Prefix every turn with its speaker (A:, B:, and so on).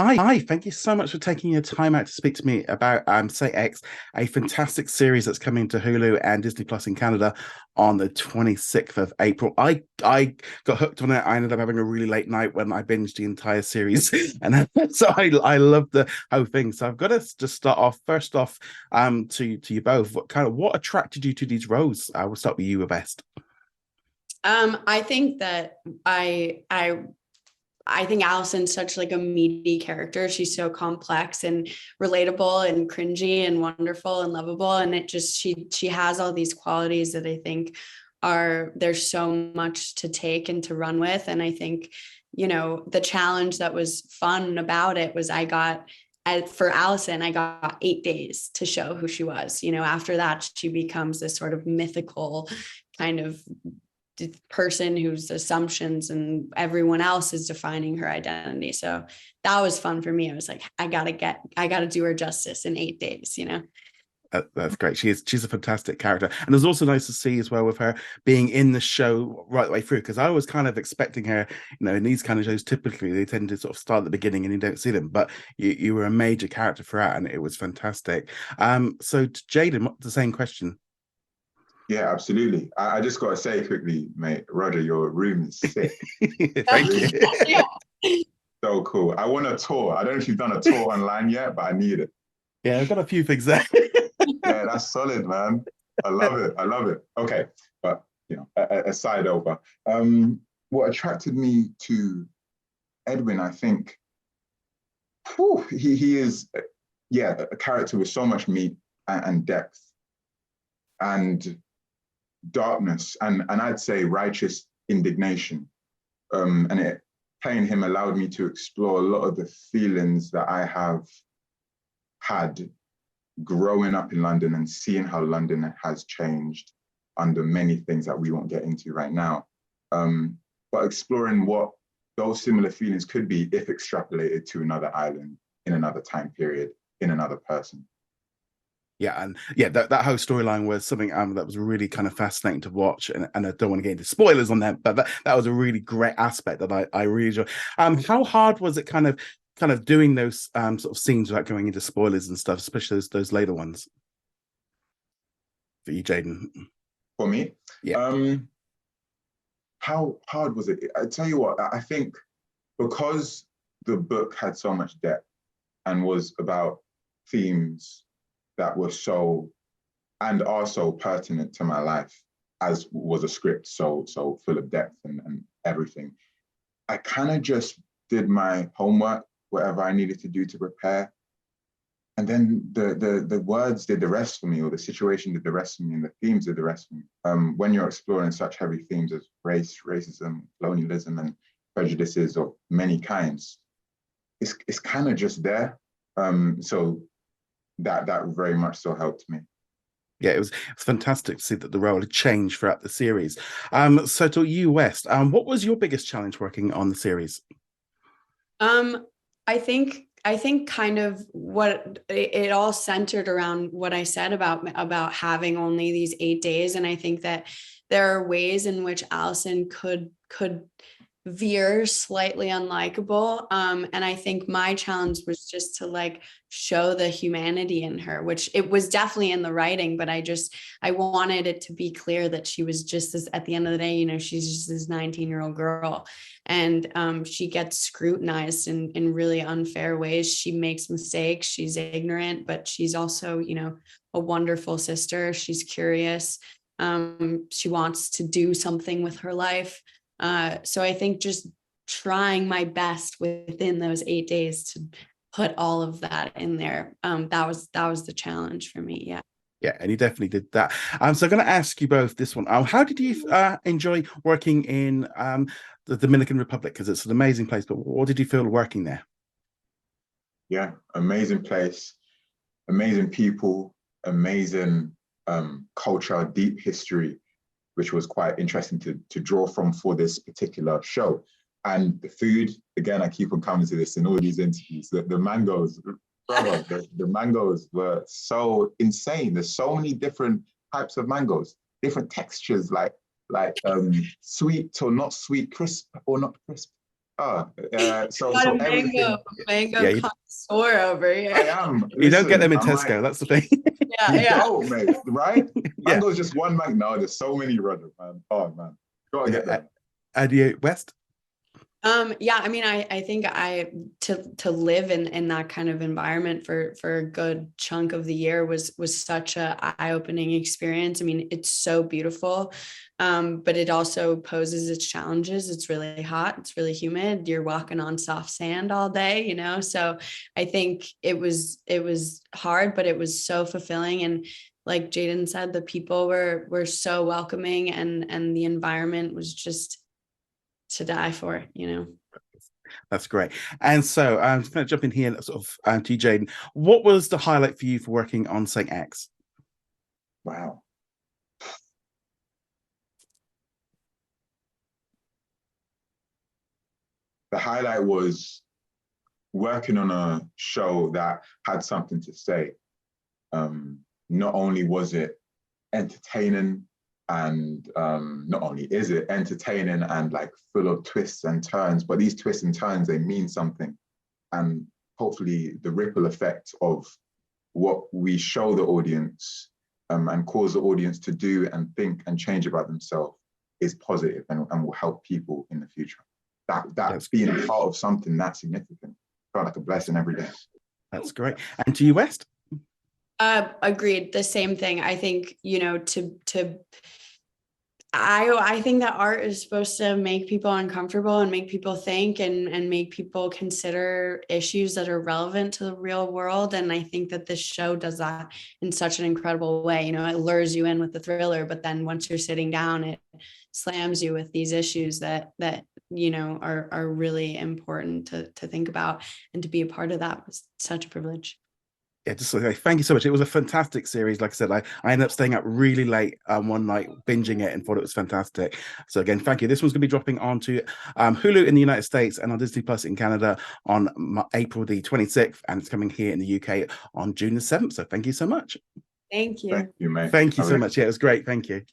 A: Hi, thank you so much for taking your time out to speak to me about Say X, a fantastic series that's coming to Hulu and Disney Plus in Canada on the 26th of April. I got hooked on it. I ended up having a really late night when I binged the entire series. And so I love the whole thing. So I've got to just start off first off to you both. What attracted you to these roles? I will start with you, Best.
B: I think that I think Allison's such like a meaty character. She's so complex and relatable and cringy and wonderful and lovable. And it just she has all these qualities that I think there's so much to take and to run with. And I think, the challenge that was fun about it was for Allison, I got 8 days to show who she was. After that, she becomes this sort of mythical kind of person whose assumptions and everyone else is defining her identity. So that was fun for me. I was like, I gotta do her justice in 8 days.
A: That's great. She's a fantastic character, and it was also nice to see as well with her being in the show right the way through. Because I was kind of expecting her, in these kind of shows, typically they tend to sort of start at the beginning and you don't see them. But you were a major character throughout, and it was fantastic. So Jayden, the same question.
C: Yeah, absolutely. I just got to say quickly, mate, Roger, your room is sick.
A: Thank you.
B: Yeah.
C: So cool. I want a tour. I don't know if you've done a tour online yet, but I need it.
A: Yeah, I've got a few things there.
C: Yeah, that's solid, man. I love it. I love it. Okay, but a side over. What attracted me to Edwin, I think, he is, a character with so much meat and depth and darkness, and I'd say righteous indignation. And playing him allowed me to explore a lot of the feelings that I have had growing up in London and seeing how London has changed under many things that we won't get into right now. But exploring what those similar feelings could be if extrapolated to another island, in another time period, in another person.
A: Yeah, and that whole storyline was something that was really kind of fascinating to watch, and I don't want to get into spoilers on that, but that was a really great aspect that I really enjoyed. How hard was it kind of doing those sort of scenes without going into spoilers and stuff, especially those later ones for you, Jayden?
C: For me,
A: yeah.
C: How hard was it? I tell you what, I think because the book had so much depth and was about themes that were so and are so pertinent to my life, as was a script so full of depth and everything. I kind of just did my homework, whatever I needed to do to prepare. And then the words did the rest for me, or the situation did the rest for me, and the themes did the rest for me. When you're exploring such heavy themes as race, racism, colonialism, and prejudices of many kinds, it's kind of just there. So that very much so helped me.
A: Yeah, it was fantastic to see that the role had changed throughout the series. So to you, West, what was your biggest challenge working on the series?
B: I think kind of what it all centered around what I said about having only these 8 days. And I think that there are ways in which Allison could veer slightly unlikable. And I think my challenge was just to show the humanity in her, which it was definitely in the writing, but I wanted it to be clear that she was just at the end of the day, she's just this 19-year-old girl. And she gets scrutinized in really unfair ways. She makes mistakes. She's ignorant, but she's also, a wonderful sister. She's curious. She wants to do something with her life. So I think just trying my best within those 8 days to put all of that in there. That was the challenge for me. Yeah.
A: Yeah, and you definitely did that. So I'm going to ask you both this one. How did you enjoy working in the Dominican Republic? Because it's an amazing place, but what did you feel working there?
C: Yeah, amazing place, amazing people, amazing culture, deep history, which was quite interesting to draw from for this particular show. And the food, again, I keep on coming to this in all these interviews, the mangoes, brother, the mangoes were so insane. There's so many different types of mangoes, different textures, like sweet or not sweet, crisp or not crisp.
B: Got a
C: everything.
B: mango
A: Yeah,
B: connoisseur over here.
C: I am.
A: you don't get
C: Listen,
A: them in
C: I
A: Tesco.
C: might.
A: That's the thing.
B: Yeah,
C: You
B: yeah.
C: don't, mate. Right?
A: Yeah.
C: Mango's just one mango. No, there's so many, Roger, man. Oh man, gotta get them.
A: And you, West?
B: Yeah, I mean, I think to live in that kind of environment for a good chunk of the year was such a eye-opening experience. I mean, it's so beautiful, but it also poses its challenges. It's really hot, it's really humid, you're walking on soft sand all day, you know. So I think it was hard, but it was so fulfilling. And like Jayden said, the people were so welcoming, and the environment was just to die for, you know.
A: That's great. And so I'm just going to jump in here and sort of to you, Jayden. What was the highlight for you for working on Saint X?
C: Wow. The highlight was working on a show that had something to say. Not only was it entertaining, and not only is it entertaining and like full of twists and turns, but these twists and turns, they mean something. And hopefully the ripple effect of what we show the audience and cause the audience to do and think and change about themselves is positive and will help people in the future. That's being a part of something that significant felt like a blessing every day.
A: That's great. And to you, West?
B: Agreed. The same thing. I think, you know, I think that art is supposed to make people uncomfortable and make people think and make people consider issues that are relevant to the real world. And I think that this show does that in such an incredible way. You know, it lures you in with the thriller, but then once you're sitting down, it slams you with these issues that you know are really important to think about, and to be a part of that was such a privilege.
A: Yeah, just thank you so much. It was a fantastic series. Like I said, I ended up staying up really late one night binging it and thought it was fantastic. So again, thank you. This one's going to be dropping onto Hulu in the United States and on Disney Plus in Canada on April the 26th, and it's coming here in the UK on June the 7th. So thank you so much.
B: Thank you.
C: Thank you, mate.
A: Thank you so much. Yeah, it was great. Thank you.